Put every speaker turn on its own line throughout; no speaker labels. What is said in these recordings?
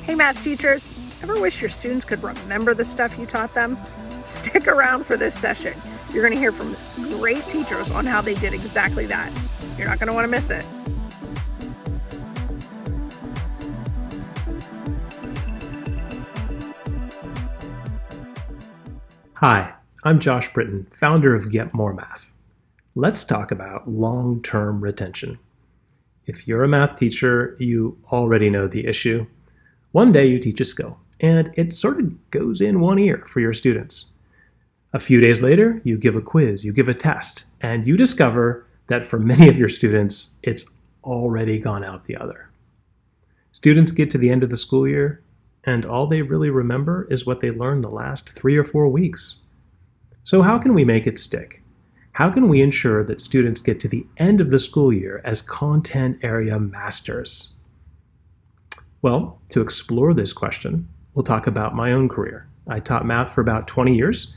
Hey math teachers, ever wish your students could remember the stuff you taught them? Stick around for this session. You're going to hear from great teachers on how they did exactly that. You're not going to want to miss it.
Hi, I'm Josh Britton, founder of Get More Math. Let's talk about long-term retention. If you're a math teacher, you already know the issue. One day you teach a skill, and it sort of goes in one ear for your students. A few days later, you give a quiz, you give a test, and you discover that for many of your students, it's already gone out the other. Students get to the end of the school year, and all they really remember is what they learned the last 3 or 4 weeks. So how can we make it stick? How can we ensure that students get to the end of the school year as content area masters? Well, to explore this question, we'll talk about my own career. I taught math for about 20 years,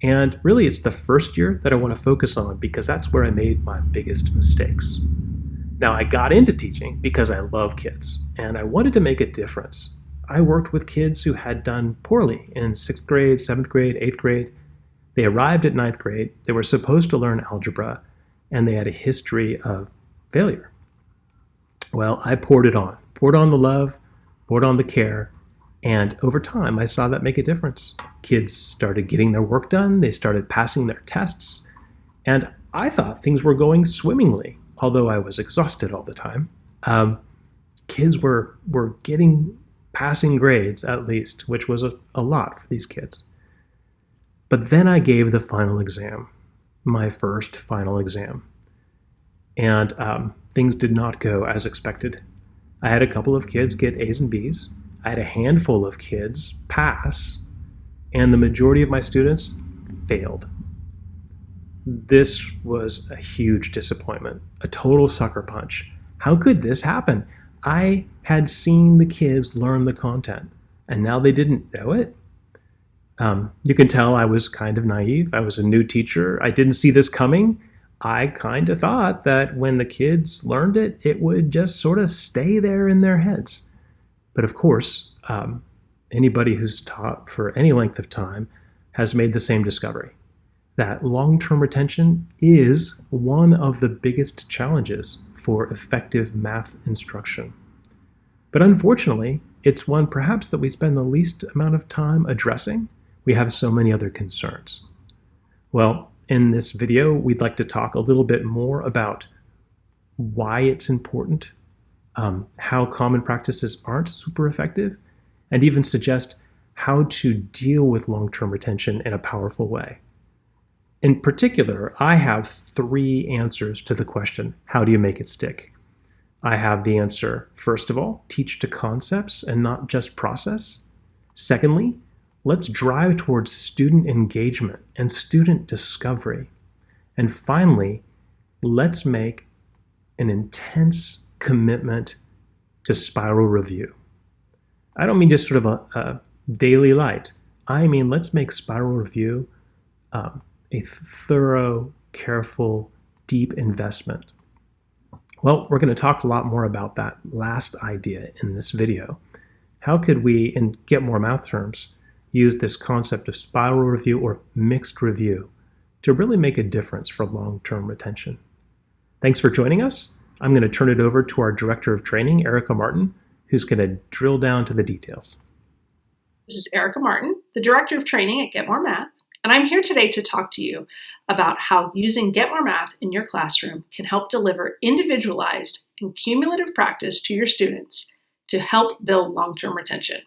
and really it's the first year that I want to focus on because that's where I made my biggest mistakes. Now, I got into teaching because I love kids, and I wanted to make a difference. I worked with kids who had done poorly in 6th grade, 7th grade, 8th grade. They arrived at 9th grade, they were supposed to learn algebra, and they had a history of failure. Well, I poured on the love, poured on the care, and over time I saw that make a difference. Kids started getting their work done, they started passing their tests, and I thought things were going swimmingly, although I was exhausted all the time. Kids were passing grades at least, which was a lot for these kids. But then I gave the final exam, my first final exam, and things did not go as expected. I had a couple of kids get A's and B's, I had a handful of kids pass, and the majority of my students failed. This was a huge disappointment, a total sucker punch. How could this happen? I had seen the kids learn the content, and now they didn't know it. You can tell I was kind of naive. I was a new teacher. I didn't see this coming. I kind of thought that when the kids learned it, it would just sort of stay there in their heads. But of course, anybody who's taught for any length of time has made the same discovery, that long-term retention is one of the biggest challenges for effective math instruction. But unfortunately, it's one perhaps that we spend the least amount of time addressing. We have so many other concerns. Well, in this video, we'd like to talk a little bit more about why it's important, how common practices aren't super effective, and even suggest how to deal with long-term retention in a powerful way. In particular, I have 3 answers to the question, how do you make it stick? I have the answer, first of all, teach to concepts and not just process. Secondly, let's drive towards student engagement and student discovery. And finally, let's make an intense commitment to spiral review. I don't mean just sort of a daily light. I mean, let's make spiral review a thorough, careful, deep investment. Well, we're going to talk a lot more about that last idea in this video. How could we, in Get More Math terms, use this concept of spiral review or mixed review to really make a difference for long-term retention? Thanks for joining us. I'm going to turn it over to our Director of Training, Erica Martin, who's going to drill down to the details.
This is Erica Martin, the Director of Training at Get More Math, and I'm here today to talk to you about how using Get More Math in your classroom can help deliver individualized and cumulative practice to your students to help build long-term retention.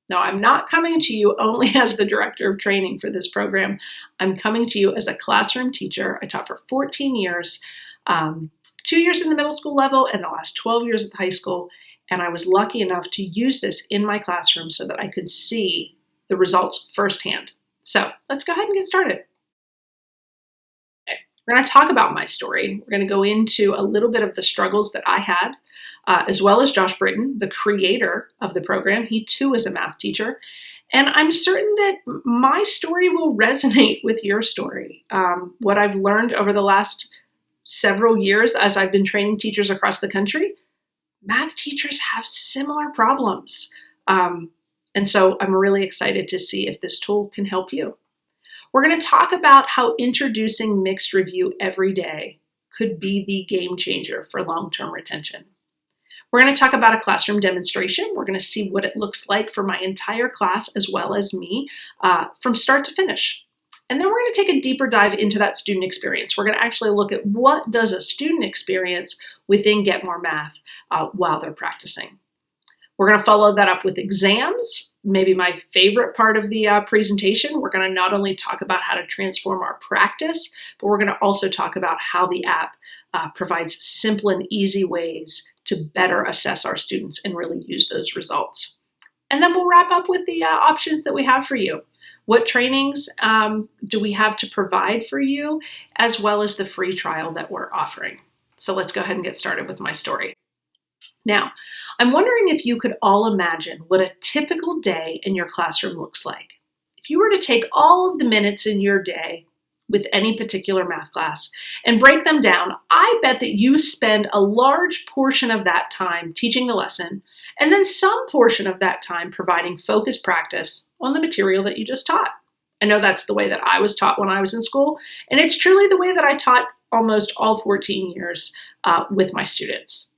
Now, I'm not coming to you only as the Director of Training for this program. I'm coming to you as a classroom teacher. I taught for 14 years, 2 years in the middle school level and the last 12 years at the high school, and I was lucky enough to use this in my classroom so that I could see the results firsthand. So let's go ahead and get started. Okay. We're going to talk about my story. We're going to go into a little bit of the struggles that I had, as well as Josh Britton, the creator of the program. He too is a math teacher. And I'm certain that my story will resonate with your story. What I've learned over the last several years as I've been training teachers across the country, math teachers have similar problems. And so I'm really excited to see if this tool can help you. We're going to talk about how introducing mixed review every day could be the game changer for long-term retention. We're going to talk about a classroom demonstration. We're going to see what it looks like for my entire class as well as me from start to finish. And then we're going to take a deeper dive into that student experience. We're going to actually look at what does a student experience within Get More Math while they're practicing. We're going to follow that up with exams, maybe my favorite part of the presentation. We're going to not only talk about how to transform our practice, but we're going to also talk about how the app provides simple and easy ways to better assess our students and really use those results. And then we'll wrap up with the options that we have for you. What trainings do we have to provide for you, as well as the free trial that we're offering? So let's go ahead and get started with my story. Now, I'm wondering if you could all imagine what a typical day in your classroom looks like. If you were to take all of the minutes in your day with any particular math class and break them down, I bet that you spend a large portion of that time teaching the lesson and then some portion of that time providing focused practice on the material that you just taught. I know that's the way that I was taught when I was in school, and it's truly the way that I taught almost all 14 years with my students.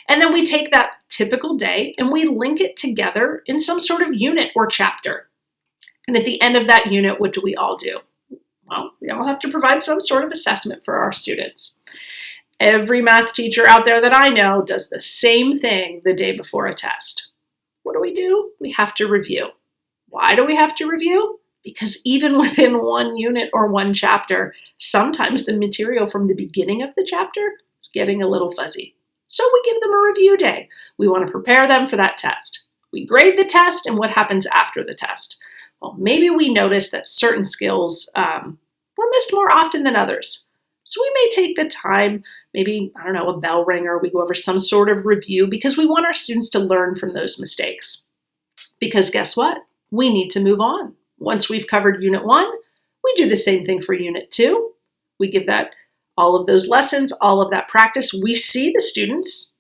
And then we take that typical day and we link it together in some sort of unit or chapter. And at the end of that unit, what do we all do? Well, we all have to provide some sort of assessment for our students. Every math teacher out there that I know does the same thing the day before a test. What do? We have to review. Why do we have to review? Because even within one unit or one chapter, sometimes the material from the beginning of the chapter is getting a little fuzzy. So we give them a review day. We want to prepare them for that test. We grade the test and what happens after the test. Well, maybe we notice that certain skills were missed more often than others. So we may take the time, maybe, a bell ringer, we go over some sort of review because we want our students to learn from those mistakes. Because guess what? We need to move on. Once we've covered Unit 1, we do the same thing for Unit 2. We give that all of those lessons, all of that practice. We see the students.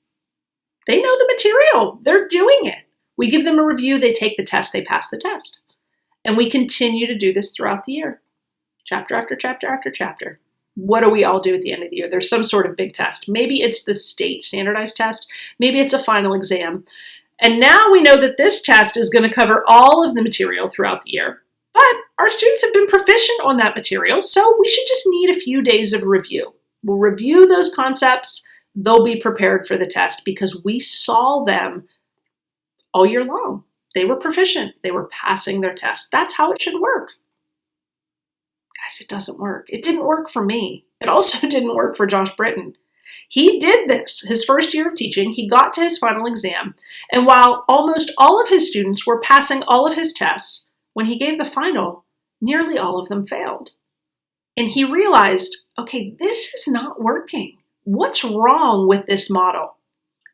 They know the material. They're doing it. We give them a review. They take the test. They pass the test. And we continue to do this throughout the year, chapter after chapter after chapter. What do we all do at the end of the year? There's some sort of big test. Maybe it's the state standardized test. Maybe it's a final exam. And now we know that this test is going to cover all of the material throughout the year. But our students have been proficient on that material, so we should just need a few days of review. We'll review those concepts. They'll be prepared for the test because we saw them all year long. They were proficient. They were passing their test. That's how it should work. Guys, it doesn't work. It didn't work for me. It also didn't work for Josh Britton. He did this his first year of teaching. He got to his final exam. And while almost all of his students were passing all of his tests, when he gave the final, nearly all of them failed. And he realized, okay, this is not working. What's wrong with this model?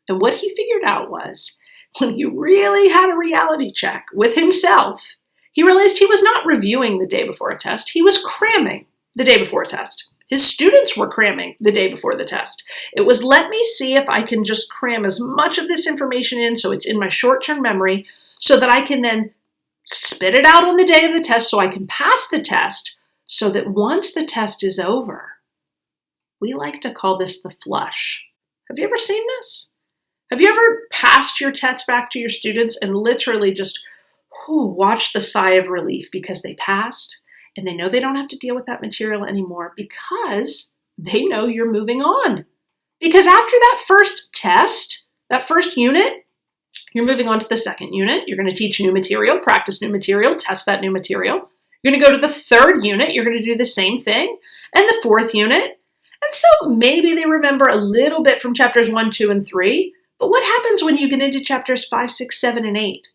And what he figured out was, when he really had a reality check with himself, he realized he was not reviewing the day before a test. He was cramming the day before a test. His students were cramming the day before the test. It was, let me see if I can just cram as much of this information in so it's in my short-term memory so that I can then spit it out on the day of the test so I can pass the test so that once the test is over, we like to call this the flush. Have you ever seen this? Have you ever passed your test back to your students and literally just watched the sigh of relief because they passed and they know they don't have to deal with that material anymore because they know you're moving on? Because after that first test, that first unit, you're moving on to the second unit. You're going to teach new material, practice new material, test that new material. You're going to go to the third unit. You're going to do the same thing. And the fourth unit. And so maybe they remember a little bit from chapters 1, 2, and 3. But what happens when you get into chapters 5, 6, 7, and 8?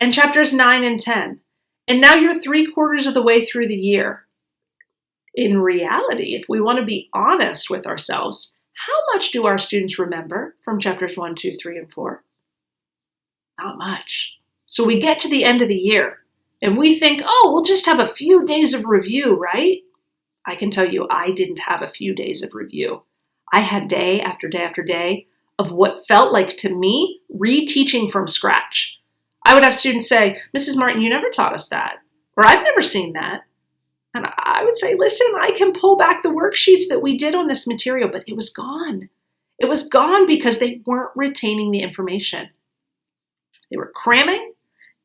And chapters 9 and 10? And now you're 3/4 of the way through the year. In reality, if we want to be honest with ourselves, how much do our students remember from chapters 1, 2, 3, and 4? Not much. So we get to the end of the year and we think, oh, we'll just have a few days of review, right? I can tell you, I didn't have a few days of review. I had day after day after day of what felt like to me reteaching from scratch. I would have students say, Mrs. Martin, you never taught us that, or I've never seen that. And I would say, listen, I can pull back the worksheets that we did on this material, but it was gone. It was gone because they weren't retaining the information. They were cramming.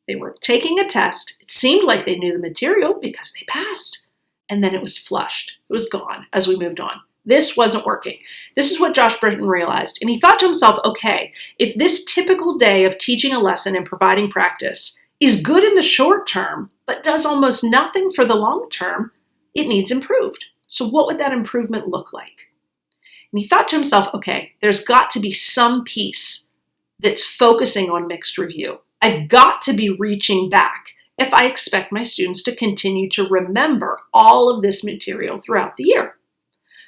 They were taking a test. It seemed like they knew the material because they passed. And then it was flushed. It was gone as we moved on. This wasn't working. This is what Josh Britton realized. And he thought to himself, okay, if this typical day of teaching a lesson and providing practice is good in the short term, but does almost nothing for the long term, it needs improved. So what would that improvement look like? And he thought to himself, okay, there's got to be some piece that's focusing on mixed review. I've got to be reaching back if I expect my students to continue to remember all of this material throughout the year.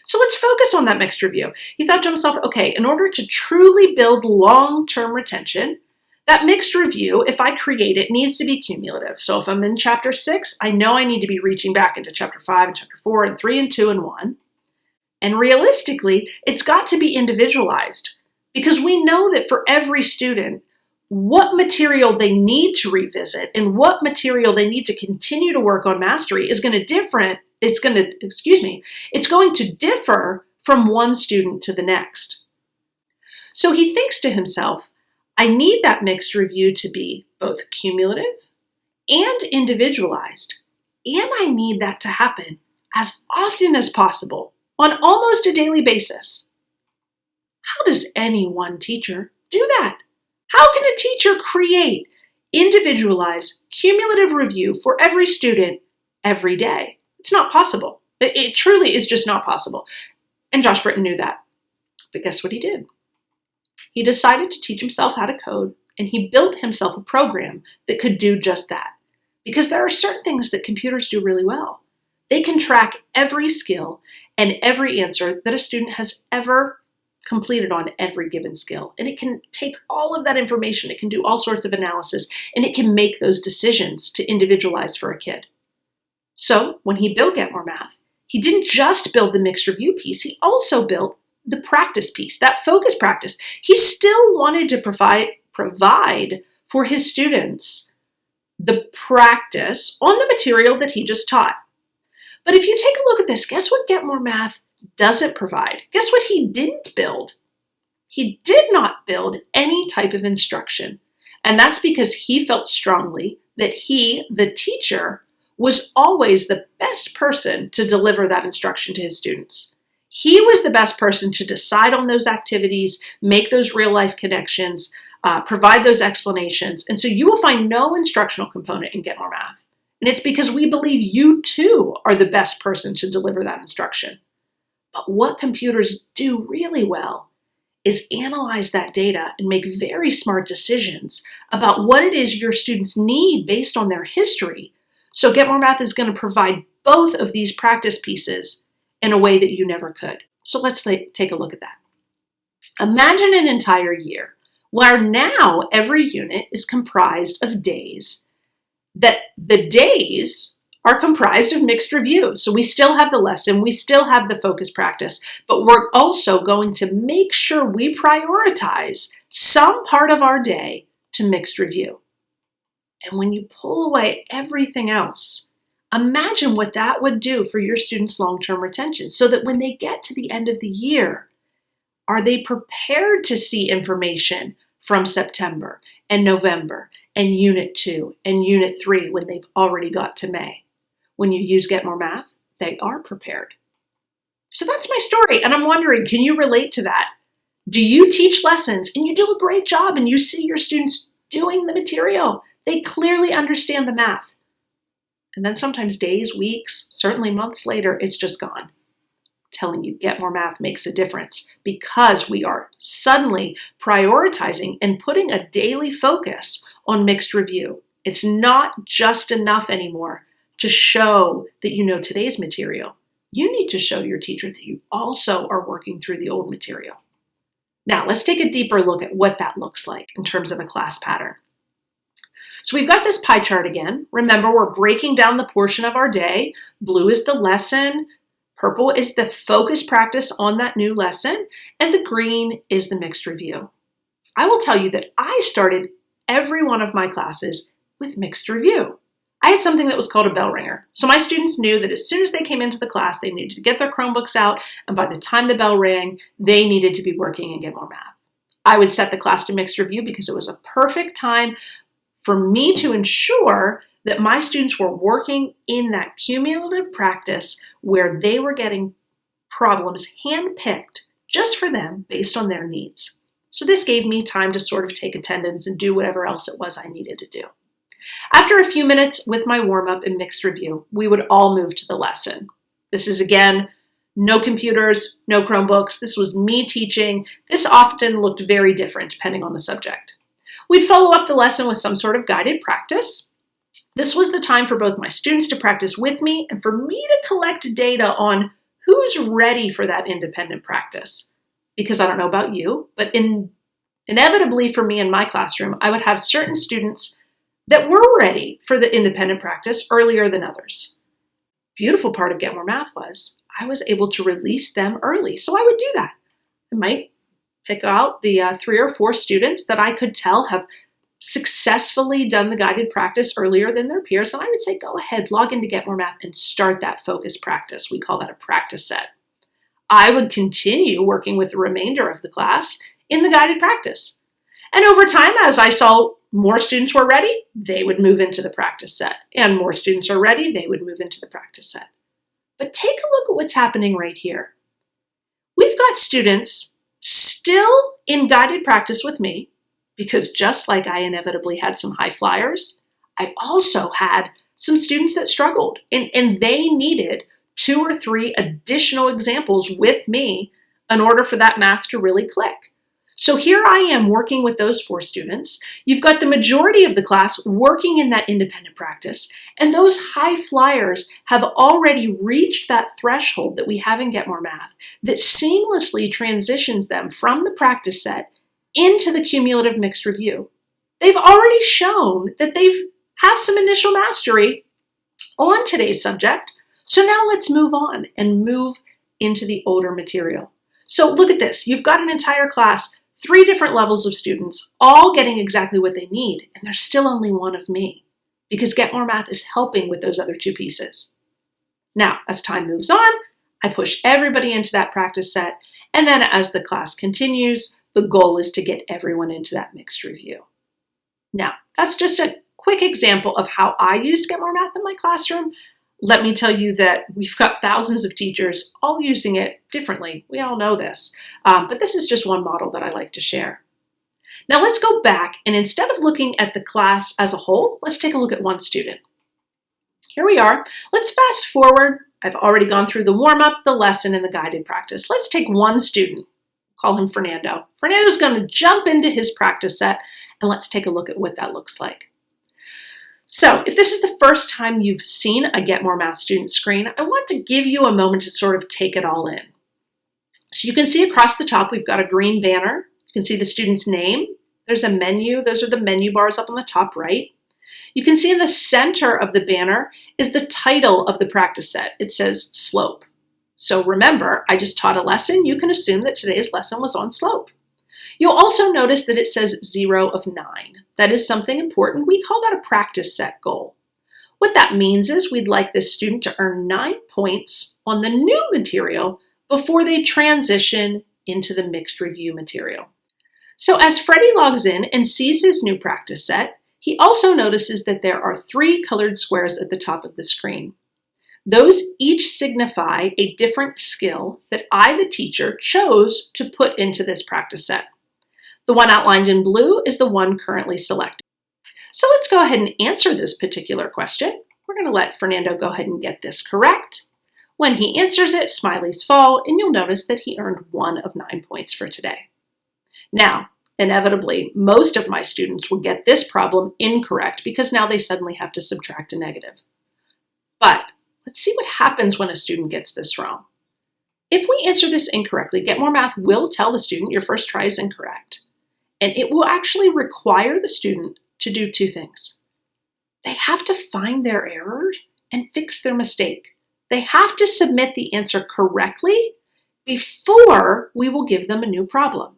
So let's focus on that mixed review. He thought to himself, okay, in order to truly build long-term retention, that mixed review, if I create it, needs to be cumulative. So if I'm in chapter 6, I know I need to be reaching back into chapter 5 and chapter 4 and 3 and 2 and 1. And realistically, it's got to be individualized because we know that for every student, what material they need to revisit and what material they need to continue to work on mastery is going to it's going to differ from one student to the next. So he thinks to himself, I need that mixed review to be both cumulative and individualized, and I need that to happen as often as possible on almost a daily basis. How does any one teacher do that? How can a teacher create individualized, cumulative review for every student every day? It's not possible. It truly is just not possible. And Josh Britton knew that. But guess what he did? He decided to teach himself how to code, and he built himself a program that could do just that. Because there are certain things that computers do really well. They can track every skill and every answer that a student has ever completed on every given skill. And it can take all of that information, it can do all sorts of analysis, and it can make those decisions to individualize for a kid. So when he built Get More Math, he didn't just build the mixed review piece, he also built the practice piece, that focus practice. He still wanted to provide for his students the practice on the material that he just taught. But if you take a look at this, guess what Get More Math doesn't provide? Guess what he didn't build? He did not build any type of instruction. And that's because he felt strongly that he, the teacher, was always the best person to deliver that instruction to his students. He was the best person to decide on those activities, make those real-life connections, provide those explanations. And so you will find no instructional component in Get More Math. And it's because we believe you too are the best person to deliver that instruction. But what computers do really well is analyze that data and make very smart decisions about what it is your students need based on their history. So Get More Math is going to provide both of these practice pieces in a way that you never could. So let's take a look at that. Imagine an entire year where now every unit is comprised of days, that the days are comprised of mixed review. So we still have the lesson, we still have the focus practice, but we're also going to make sure we prioritize some part of our day to mixed review. And when you pull away everything else, imagine what that would do for your students' long-term retention so that when they get to the end of the year, are they prepared to see information from September and November and Unit 2 and Unit 3 when they've already got to May? When you use Get More Math, they are prepared. So that's my story, and I'm wondering, can you relate to that? Do you teach lessons and you do a great job and you see your students doing the material? They clearly understand the math. And then sometimes days, weeks, certainly months later, it's just gone. I'm telling you, Get More Math makes a difference because we are suddenly prioritizing and putting a daily focus on mixed review. It's not just enough anymore to show that you know today's material. You need to show your teacher that you also are working through the old material. Now, let's take a deeper look at what that looks like in terms of a class pattern. So we've got this pie chart again. Remember, we're breaking down the portion of our day. Blue is the lesson, purple is the focus practice on that new lesson, and the green is the mixed review. I will tell you that I started every one of my classes with mixed review. I had something that was called a bell ringer. So my students knew that as soon as they came into the class, they needed to get their Chromebooks out, and by the time the bell rang, they needed to be working in Get More Math. I would set the class to mixed review because it was a perfect time for me to ensure that my students were working in that cumulative practice where they were getting problems handpicked just for them based on their needs. So this gave me time to sort of take attendance and do whatever else it was I needed to do. After a few minutes with my warm-up and mixed review, we would all move to the lesson. This is, again, no computers, no Chromebooks. This was me teaching. This often looked very different depending on the subject. We'd follow up the lesson with some sort of guided practice. This was the time for both my students to practice with me and for me to collect data on who's ready for that independent practice. Because I don't know about you, but inevitably for me in my classroom, I would have certain students that were ready for the independent practice earlier than others. Beautiful part of Get More Math was I was able to release them early. So I would do that. I might pick out the 3 or 4 students that I could tell have successfully done the guided practice earlier than their peers. And I would say, go ahead, log into Get More Math and start that focus practice. We call that a practice set. I would continue working with the remainder of the class in the guided practice. And over time, as I saw more students were ready, they would move into the practice set. And more students are ready, they would move into the practice set. But take a look at what's happening right here. We've got students still in guided practice with me, because just like I inevitably had some high flyers, I also had some students that struggled, and they needed 2 or 3 additional examples with me in order for that math to really click. So here I am working with those 4 students. You've got the majority of the class working in that independent practice, and those high flyers have already reached that threshold that we have in Get More Math that seamlessly transitions them from the practice set into the cumulative mixed review. They've already shown that they have some initial mastery on today's subject, so now let's move on and move into the older material. So look at this. You've got an entire class, 3 different levels of students, all getting exactly what they need, and there's still only one of me, because Get More Math is helping with those other 2 pieces. Now, as time moves on, I push everybody into that practice set, and then as the class continues, the goal is to get everyone into that mixed review. Now, that's just a quick example of how I used Get More Math in my classroom. Let me tell you that we've got thousands of teachers all using it differently. We all know this, but this is just one model that I like to share. Now let's go back, and instead of looking at the class as a whole, let's take a look at one student. Here we are. Let's fast forward. I've already gone through the warm-up, the lesson, and the guided practice. Let's take one student. Call him Fernando. Fernando's going to jump into his practice set, and let's take a look at what that looks like. So if this is the first time you've seen a Get More Math student screen, I want to give you a moment to sort of take it all in. So you can see across the top, we've got a green banner. You can see the student's name. There's a menu. Those are the menu bars up on the top right. You can see in the center of the banner is the title of the practice set. It says slope. So remember, I just taught a lesson. You can assume that today's lesson was on slope. You'll also notice that it says 0 of 9. That is something important. We call that a practice set goal. What that means is we'd like this student to earn 9 points on the new material before they transition into the mixed review material. So as Freddie logs in and sees his new practice set, he also notices that there are 3 colored squares at the top of the screen. Those each signify a different skill that I, the teacher, chose to put into this practice set. The one outlined in blue is the one currently selected. So let's go ahead and answer this particular question. We're going to let Fernando go ahead and get this correct. When he answers it, smileys fall, and you'll notice that he earned 1 of 9 points for today. Now, inevitably, most of my students will get this problem incorrect because now they suddenly have to subtract a negative. But let's see what happens when a student gets this wrong. If we answer this incorrectly, Get More Math will tell the student your first try is incorrect. And it will actually require the student to do 2 things. They have to find their error and fix their mistake. They have to submit the answer correctly before we will give them a new problem.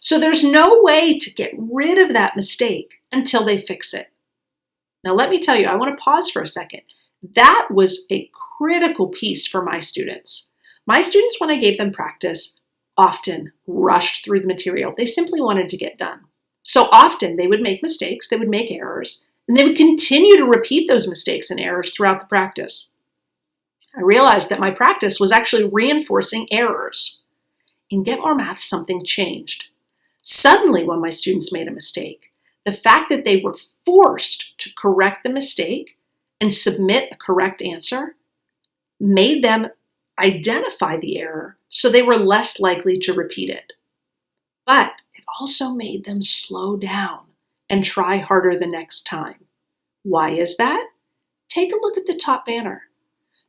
So there's no way to get rid of that mistake until they fix it. Now, let me tell you, I want to pause for a second. That was a critical piece for my students. My students, when I gave them practice, often rushed through the material. They simply wanted to get done. So often they would make mistakes, they would make errors, and they would continue to repeat those mistakes and errors throughout the practice. I realized that my practice was actually reinforcing errors. In Get More Math, something changed. Suddenly, when my students made a mistake, the fact that they were forced to correct the mistake and submit a correct answer made them identify the error so they were less likely to repeat it. But it also made them slow down and try harder the next time. Why is that? Take a look at the top banner.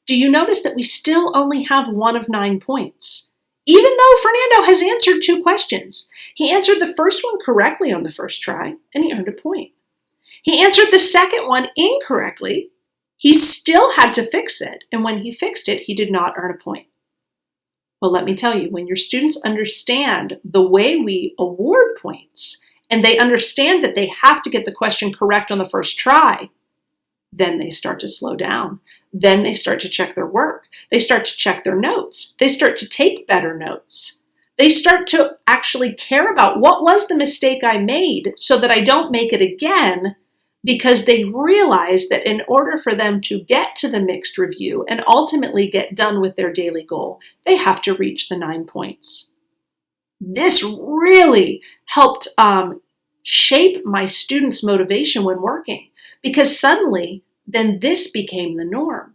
Do you notice that we still only have 1 of 9 points? Even though Fernando has answered 2 questions. He answered the first one correctly on the first try, and he earned a point. He answered the second one incorrectly. He still had to fix it, and when he fixed it, he did not earn a point. Well, let me tell you, when your students understand the way we award points, and they understand that they have to get the question correct on the first try, then they start to slow down. Then they start to check their work. They start to check their notes. They start to take better notes. They start to actually care about what was the mistake I made so that I don't make it again, because they realize that in order for them to get to the mixed review and ultimately get done with their daily goal, they have to reach the 9 points. This really helped shape my students' motivation when working, because suddenly then this became the norm.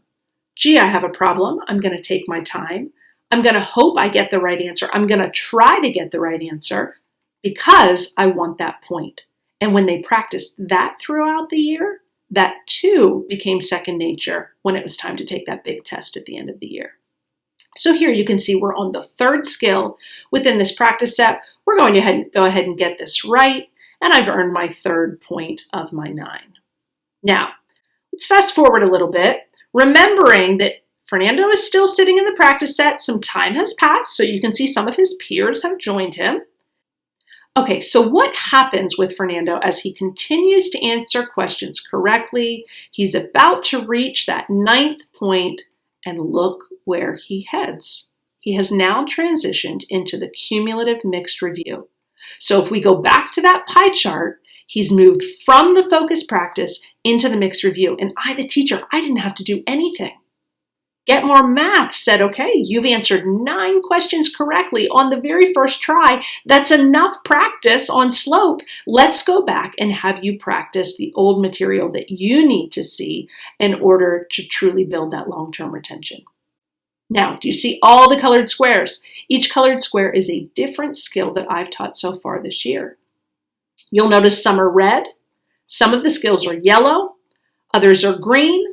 Gee, I have a problem. I'm going to take my time. I'm going to hope I get the right answer. I'm going to try to get the right answer because I want that point. And when they practiced that throughout the year, that too became second nature when it was time to take that big test at the end of the year. So here you can see we're on the 3rd skill within this practice set. We're going to go ahead and get this right, and I've earned my 3rd point of my 9. Now, let's fast forward a little bit, remembering that Fernando is still sitting in the practice set. Some time has passed, so you can see some of his peers have joined him. Okay, so what happens with Fernando as he continues to answer questions correctly? He's about to reach that 9th point, and look where he heads. He has now transitioned into the cumulative mixed review. So if we go back to that pie chart, he's moved from the focus practice into the mixed review. And I, the teacher, I didn't have to do anything. Get More Math said, okay, you've answered 9 questions correctly on the very first try. That's enough practice on slope. Let's go back and have you practice the old material that you need to see in order to truly build that long-term retention. Now, do you see all the colored squares? Each colored square is a different skill that I've taught so far this year. You'll notice some are red, some of the skills are yellow, others are green,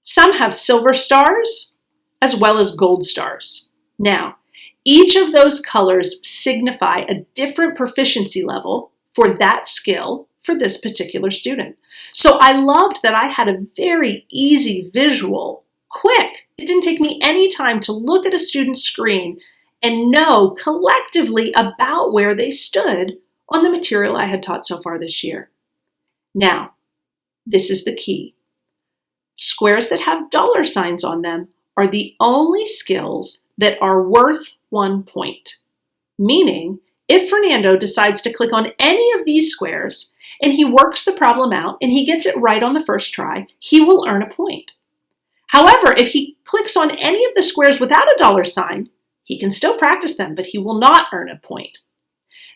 some have silver stars, as well as gold stars. Now, each of those colors signify a different proficiency level for that skill for this particular student. So I loved that I had a very easy visual, quick. It didn't take me any time to look at a student's screen and know collectively about where they stood on the material I had taught so far this year. Now, this is the key. Squares that have dollar signs on them are the only skills that are worth 1 point. Meaning, if Fernando decides to click on any of these squares and he works the problem out and he gets it right on the first try, he will earn a point. However, if he clicks on any of the squares without a dollar sign, he can still practice them, but he will not earn a point.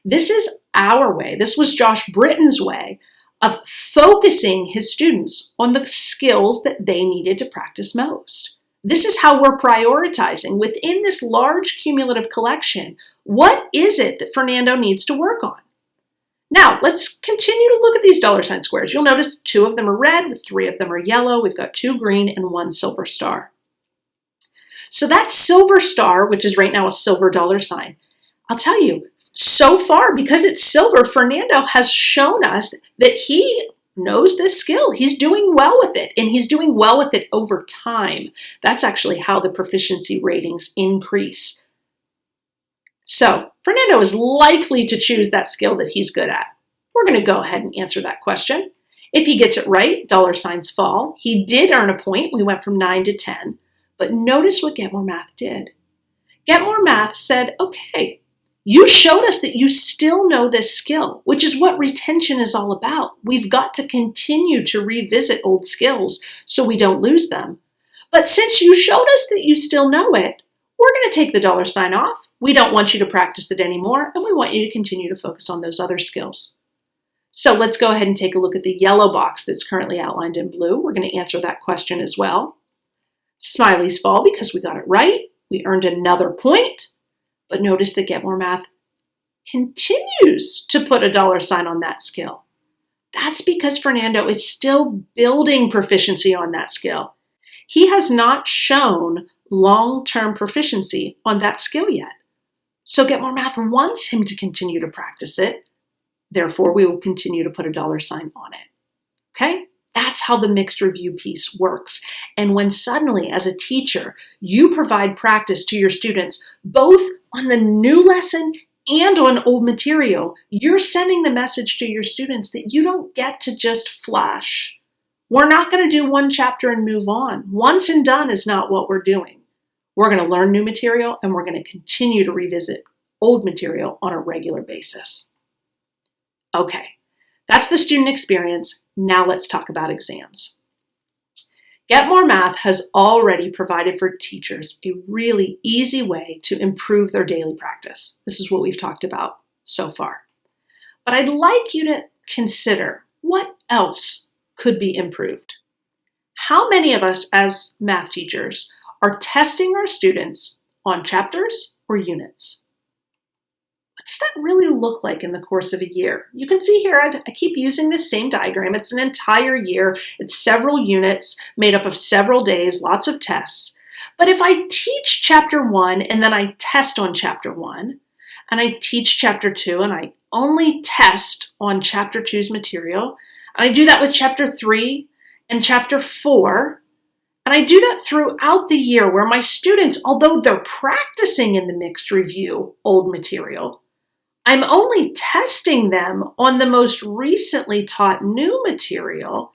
This is our way. This was Josh Britton's way of focusing his students on the skills that they needed to practice most. This is how we're prioritizing within this large cumulative collection. What is it that Fernando needs to work on? Now, let's continue to look at these dollar sign squares. You'll notice 2 of them are red, 3 of them are yellow. We've got 2 green and 1 silver star. So that silver star, which is right now a silver dollar sign, I'll tell you, so far, because it's silver, Fernando has shown us that he knows this skill. He's doing well with it, and he's doing well with it over time. That's actually how the proficiency ratings increase. So Fernando is likely to choose that skill that he's good at. We're going to go ahead and answer that question. If he gets it right, dollar signs fall. He did earn a point. We went from 9 to 10. But notice what Get More Math did. Get More Math said, okay, you showed us that you still know this skill, which is what retention is all about. We've got to continue to revisit old skills so we don't lose them. But since you showed us that you still know it, we're going to take the dollar sign off. We don't want you to practice it anymore, and we want you to continue to focus on those other skills. So let's go ahead and take a look at the yellow box that's currently outlined in blue. We're going to answer that question as well. Smileys fall because we got it right. We earned another point. But notice that Get More Math continues to put a dollar sign on that skill. That's because Fernando is still building proficiency on that skill. He has not shown long-term proficiency on that skill yet. So Get More Math wants him to continue to practice it. Therefore, we will continue to put a dollar sign on it. Okay? That's how the mixed review piece works. And when suddenly, as a teacher, you provide practice to your students, both on the new lesson and on old material, you're sending the message to your students that you don't get to just flush. We're not going to do one chapter and move on. Once and done is not what we're doing. We're going to learn new material and we're going to continue to revisit old material on a regular basis. Okay, that's the student experience. Now let's talk about exams. Get More Math has already provided for teachers a really easy way to improve their daily practice. This is what we've talked about so far. But I'd like you to consider what else could be improved. How many of us as math teachers are testing our students on chapters or units? What does that really look like in the course of a year? You can see here, I keep using this same diagram. It's an entire year. It's several units made up of several days, lots of tests. But if I teach chapter 1 and then I test on chapter 1, and I teach chapter 2 and I only test on chapter 2's material, and I do that with chapter 3 and chapter 4, and I do that throughout the year where my students, although they're practicing in the mixed review old material, I'm only testing them on the most recently taught new material.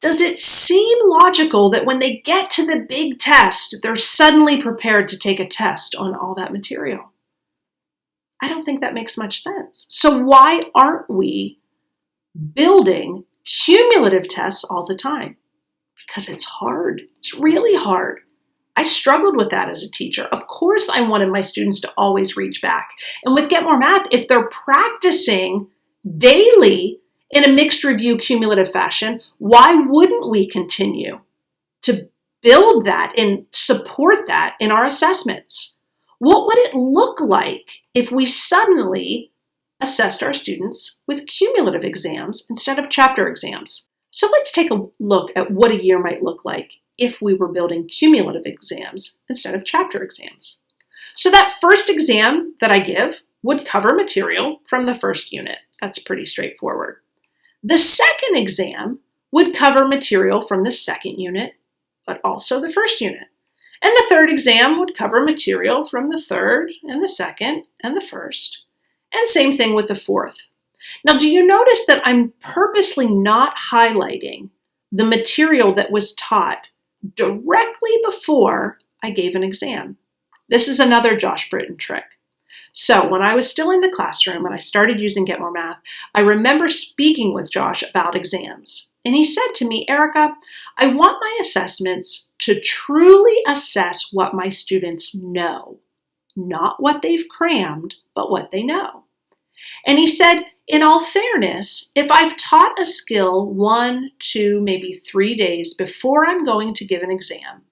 Does it seem logical that when they get to the big test, they're suddenly prepared to take a test on all that material? I don't think that makes much sense. So why aren't we building cumulative tests all the time? Because it's hard. It's really hard. I struggled with that as a teacher. Of course, I wanted my students to always reach back. And with Get More Math, if they're practicing daily in a mixed review cumulative fashion, why wouldn't we continue to build that and support that in our assessments? What would it look like if we suddenly assessed our students with cumulative exams instead of chapter exams? So let's take a look at what a year might look like if we were building cumulative exams instead of chapter exams. So that first exam that I give would cover material from the first unit. That's pretty straightforward. The second exam would cover material from the second unit, but also the first unit. And the third exam would cover material from the third and the second and the first. And same thing with the fourth. Now, do you notice that I'm purposely not highlighting the material that was taught directly before I gave an exam? This is another Josh Britton trick. So when I was still in the classroom and I started using Get More Math, I remember speaking with Josh about exams. And he said to me, Erica, I want my assessments to truly assess what my students know, not what they've crammed, but what they know. And he said, in all fairness, if I've taught a skill 1, 2, maybe 3 days before I'm going to give an exam,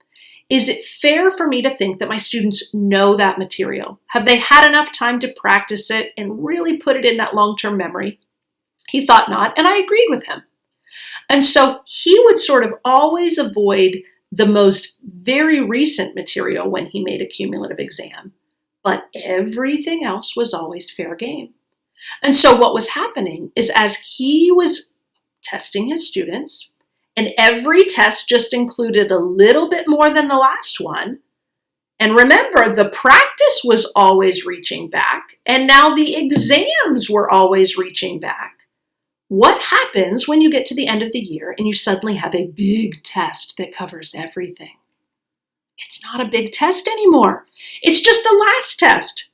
is it fair for me to think that my students know that material? Have they had enough time to practice it and really put it in that long-term memory? He thought not, and I agreed with him. And so he would sort of always avoid the most very recent material when he made a cumulative exam, but everything else was always fair game. And so what was happening is as he was testing his students, and every test just included a little bit more than the last one. And remember, the practice was always reaching back, and now the exams were always reaching back. What happens when you get to the end of the year and you suddenly have a big test that covers everything? It's not a big test anymore. It's just the last test.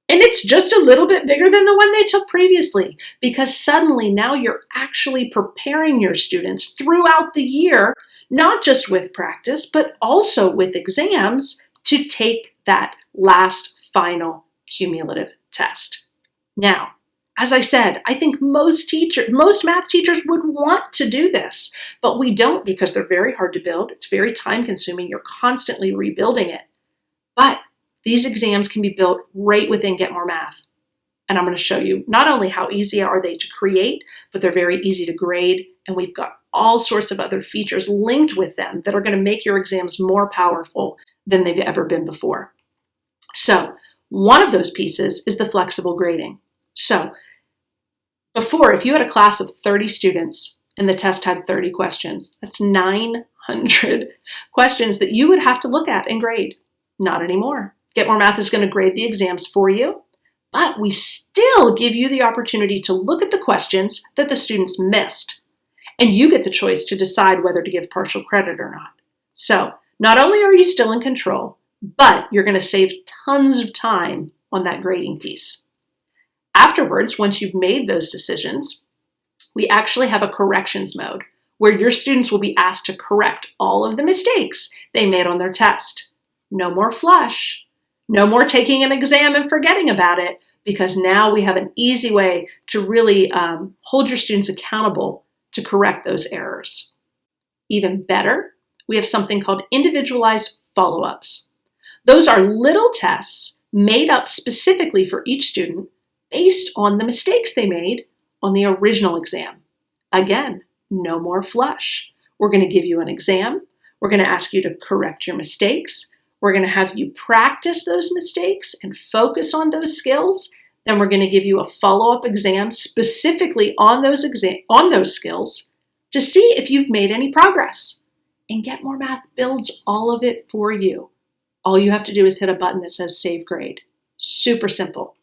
And it's just a little bit bigger than the one they took previously, because suddenly now you're actually preparing your students throughout the year, not just with practice, but also with exams to take that last final cumulative test. Now, as I said, I think most math teachers would want to do this, but we don't because they're very hard to build. It's very time consuming. You're constantly rebuilding it. But these exams can be built right within Get More Math. And I'm going to show you not only how easy are they to create, but they're very easy to grade. And we've got all sorts of other features linked with them that are going to make your exams more powerful than they've ever been before. So one of those pieces is the flexible grading. So before, if you had a class of 30 students and the test had 30 questions, that's 900 questions that you would have to look at and grade. Not anymore. Get More Math is going to grade the exams for you, but we still give you the opportunity to look at the questions that the students missed, and you get the choice to decide whether to give partial credit or not. So not only are you still in control, but you're going to save tons of time on that grading piece. Afterwards, once you've made those decisions, we actually have a corrections mode where your students will be asked to correct all of the mistakes they made on their test. No more flush. No more taking an exam and forgetting about it, because now we have an easy way to really hold your students accountable to correct those errors. Even better, we have something called individualized follow-ups. Those are little tests made up specifically for each student based on the mistakes they made on the original exam. Again, no more flush. We're going to give you an exam. We're going to ask you to correct your mistakes. We're going to have you practice those mistakes and focus on those skills. Then we're going to give you a follow-up exam specifically on those skills to see if you've made any progress. And Get More Math builds all of it for you. All you have to do is hit a button that says Save Grade. Super simple.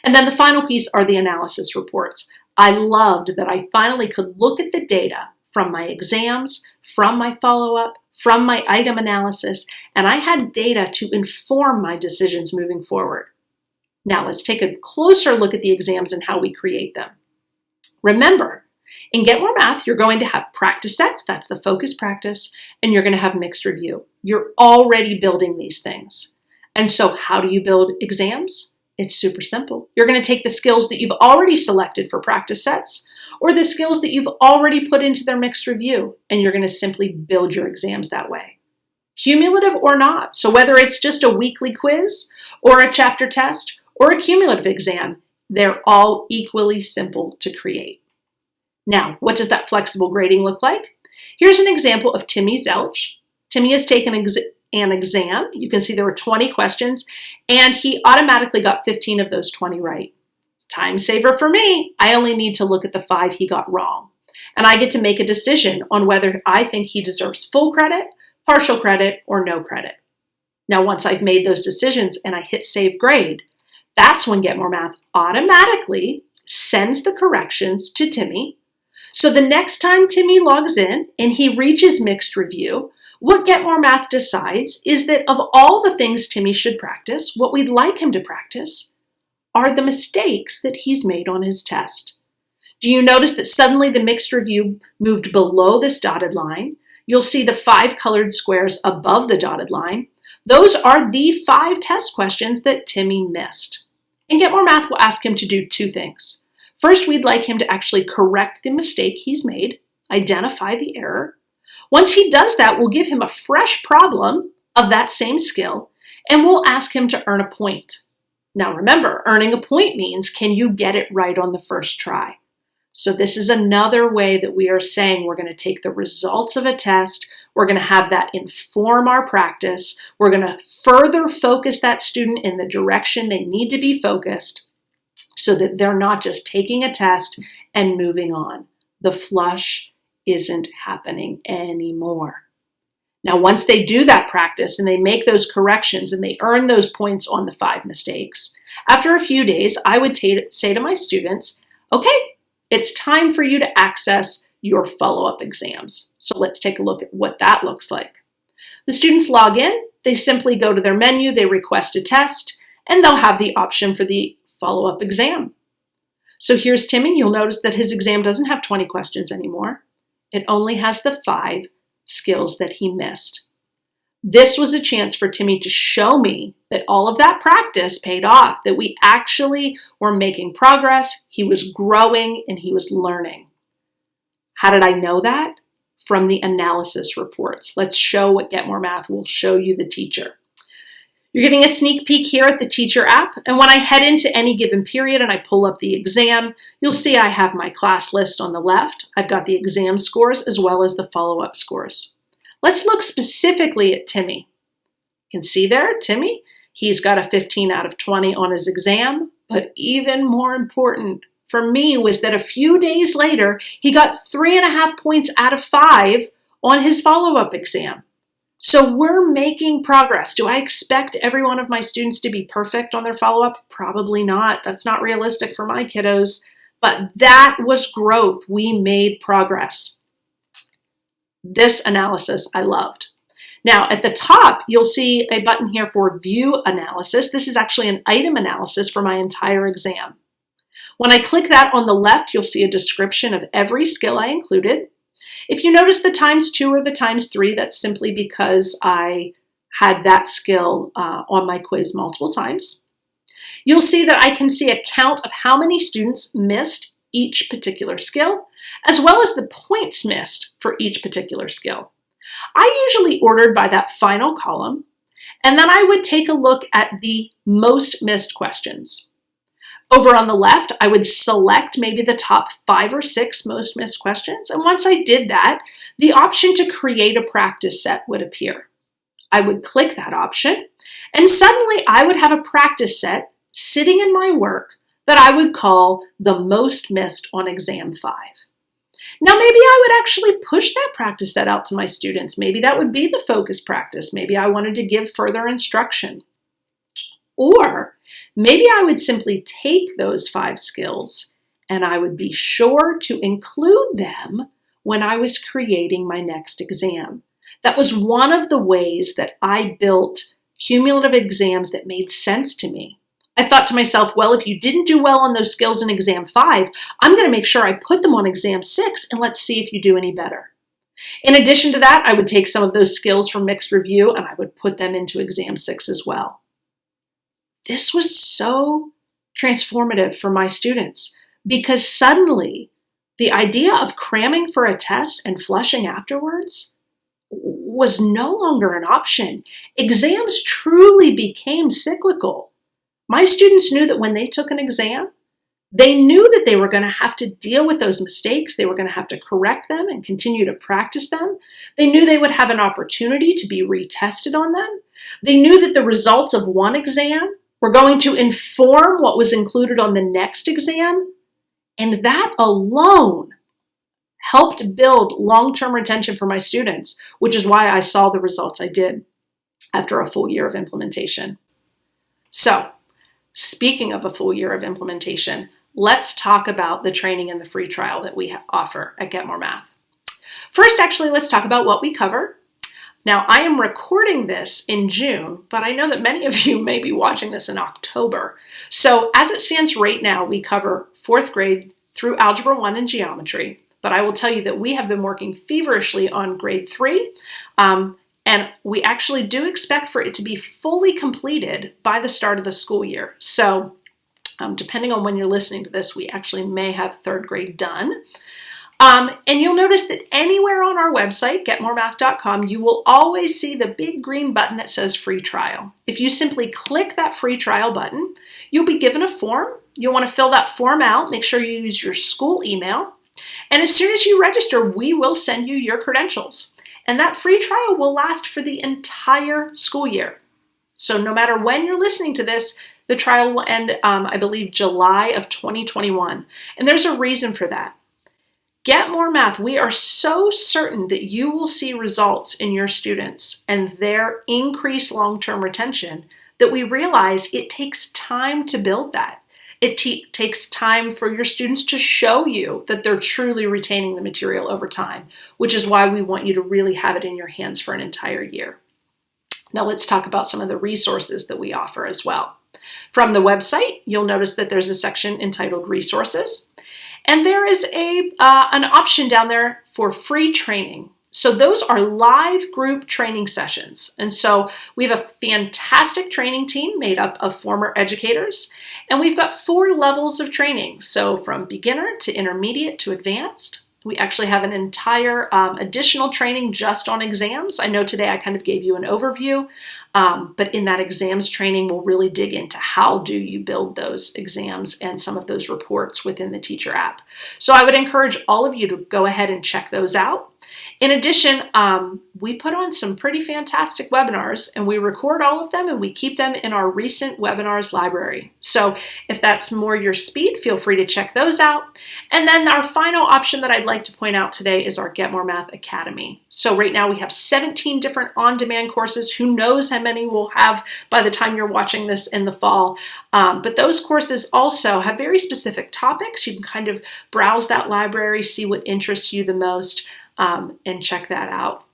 And then the final piece are the analysis reports. I loved that I finally could look at the data from my exams, from my follow-up, from my item analysis, and I had data to inform my decisions moving forward. Now let's take a closer look at the exams and how we create them. Remember, in Get More Math, you're going to have practice sets, that's the focus practice, and you're going to have mixed review. You're already building these things. And so how do you build exams? It's super simple. You're going to take the skills that you've already selected for practice sets or the skills that you've already put into their mixed review, and you're going to simply build your exams that way. Cumulative or not. So whether it's just a weekly quiz or a chapter test or a cumulative exam, they're all equally simple to create. Now, what does that flexible grading look like? Here's an example of Timmy Zelch. Timmy has taken an exam. You can see there were 20 questions, and he automatically got 15 of those 20 right. Time saver for me. I only need to look at the 5 he got wrong. And I get to make a decision on whether I think he deserves full credit, partial credit, or no credit. Now, once I've made those decisions and I hit Save Grade, that's when Get More Math automatically sends the corrections to Timmy. So the next time Timmy logs in and he reaches mixed review, what Get More Math decides is that of all the things Timmy should practice, what we'd like him to practice are the mistakes that he's made on his test. Do you notice that suddenly the mixed review moved below this dotted line? You'll see the 5 colored squares above the dotted line. Those are the 5 test questions that Timmy missed. And Get More Math will ask him to do 2 things. First, we'd like him to actually correct the mistake he's made, identify the error. Once he does that, we'll give him a fresh problem of that same skill, and we'll ask him to earn a point. Now remember, earning a point means, can you get it right on the first try? So this is another way that we are saying we're going to take the results of a test, we're going to have that inform our practice, we're going to further focus that student in the direction they need to be focused so that they're not just taking a test and moving on. The flush isn't happening anymore. Now, once they do that practice and they make those corrections and they earn those points on the 5 mistakes, after a few days, I would say to my students, okay, it's time for you to access your follow-up exams. So let's take a look at what that looks like. The students log in, they simply go to their menu, they request a test, and they'll have the option for the follow-up exam. So here's Timmy. You'll notice that his exam doesn't have 20 questions anymore. It only has the 5 skills that he missed. This was a chance for Timmy to show me that all of that practice paid off, that we actually were making progress, he was growing, and he was learning. How did I know that? From the analysis reports. Let's show what Get More Math will show you the teacher. You're getting a sneak peek here at the teacher app, and when I head into any given period and I pull up the exam, you'll see I have my class list on the left. I've got the exam scores as well as the follow-up scores. Let's look specifically at Timmy. You can see there, Timmy, he's got a 15 out of 20 on his exam, but even more important for me was that a few days later, he got 3.5 points out of 5 on his follow-up exam. So we're making progress. Do I expect every one of my students to be perfect on their follow-up? Probably not. That's not realistic for my kiddos, but that was growth. We made progress. This analysis I loved. Now at the top, you'll see a button here for View Analysis. This is actually an item analysis for my entire exam. When I click that on the left, you'll see a description of every skill I included. If you notice the ×2 or the ×3, that's simply because I had that skill on my quiz multiple times. You'll see that I can see a count of how many students missed each particular skill, as well as the points missed for each particular skill. I usually ordered by that final column, and then I would take a look at the most missed questions. Over on the left, I would select maybe the top 5 or 6 most missed questions, and once I did that, the option to create a practice set would appear. I would click that option, and suddenly I would have a practice set sitting in my work that I would call the most missed on exam 5. Now, maybe I would actually push that practice set out to my students. Maybe that would be the focus practice. Maybe I wanted to give further instruction. Or maybe I would simply take those 5 skills and I would be sure to include them when I was creating my next exam. That was one of the ways that I built cumulative exams that made sense to me. I thought to myself, well, if you didn't do well on those skills in exam 5, I'm going to make sure I put them on exam 6 and let's see if you do any better. In addition to that, I would take some of those skills from mixed review and I would put them into exam 6 as well. This was so transformative for my students because suddenly the idea of cramming for a test and flushing afterwards was no longer an option. Exams truly became cyclical. My students knew that when they took an exam, they knew that they were going to have to deal with those mistakes. They were going to have to correct them and continue to practice them. They knew they would have an opportunity to be retested on them. They knew that the results of one exam were going to inform what was included on the next exam. And that alone helped build long-term retention for my students, which is why I saw the results I did after a full year of implementation. So, speaking of a full year of implementation, let's talk about the training and the free trial that we offer at Get More Math. First, actually, let's talk about what we cover. Now, I am recording this in June, but I know that many of you may be watching this in October. So as it stands right now, we cover 4th grade through Algebra 1 and Geometry, but I will tell you that we have been working feverishly on grade 3, and we actually do expect for it to be fully completed by the start of the school year. So depending on when you're listening to this, we actually may have 3rd grade done. And you'll notice that anywhere on our website, getmoremath.com, you will always see the big green button that says free trial. If you simply click that free trial button, you'll be given a form. You'll want to fill that form out. Make sure you use your school email. And as soon as you register, we will send you your credentials. And that free trial will last for the entire school year. So no matter when you're listening to this, the trial will end, I believe, July of 2021. And there's a reason for that. Get More Math, we are so certain that you will see results in your students and their increased long-term retention that we realize it takes time to build that. It takes time for your students to show you that they're truly retaining the material over time, which is why we want you to really have it in your hands for an entire year. Now let's talk about some of the resources that we offer as well. From the website, you'll notice that there's a section entitled Resources, and there is an option down there for free training. So those are live group training sessions. And so we have a fantastic training team made up of former educators, and we've got 4 levels of training. So from beginner to intermediate to advanced. We actually have an entire additional training just on exams. I know today I kind of gave you an overview, but in that exams training, we'll really dig into how do you build those exams and some of those reports within the teacher app. So I would encourage all of you to go ahead and check those out. In addition, we put on some pretty fantastic webinars, and we record all of them and we keep them in our recent webinars library. So if that's more your speed, feel free to check those out. And then our final option that I'd like to point out today is our Get More Math Academy. So right now we have 17 different on-demand courses. Who knows how many we'll have by the time you're watching this in the fall. But those courses also have very specific topics. You can kind of browse that library, see what interests you the most, and check that out.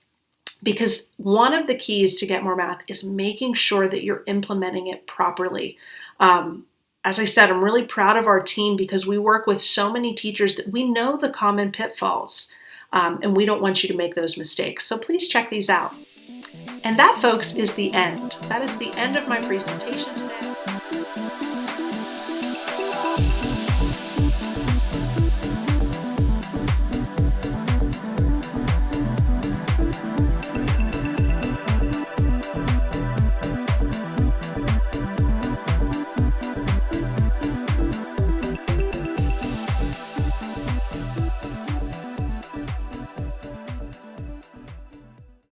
Because one of the keys to Get More Math is making sure that you're implementing it properly. As I said, I'm really proud of our team because we work with so many teachers that we know the common pitfalls, and we don't want you to make those mistakes. So please check these out. And that, folks, is the end. That is the end of my presentation today.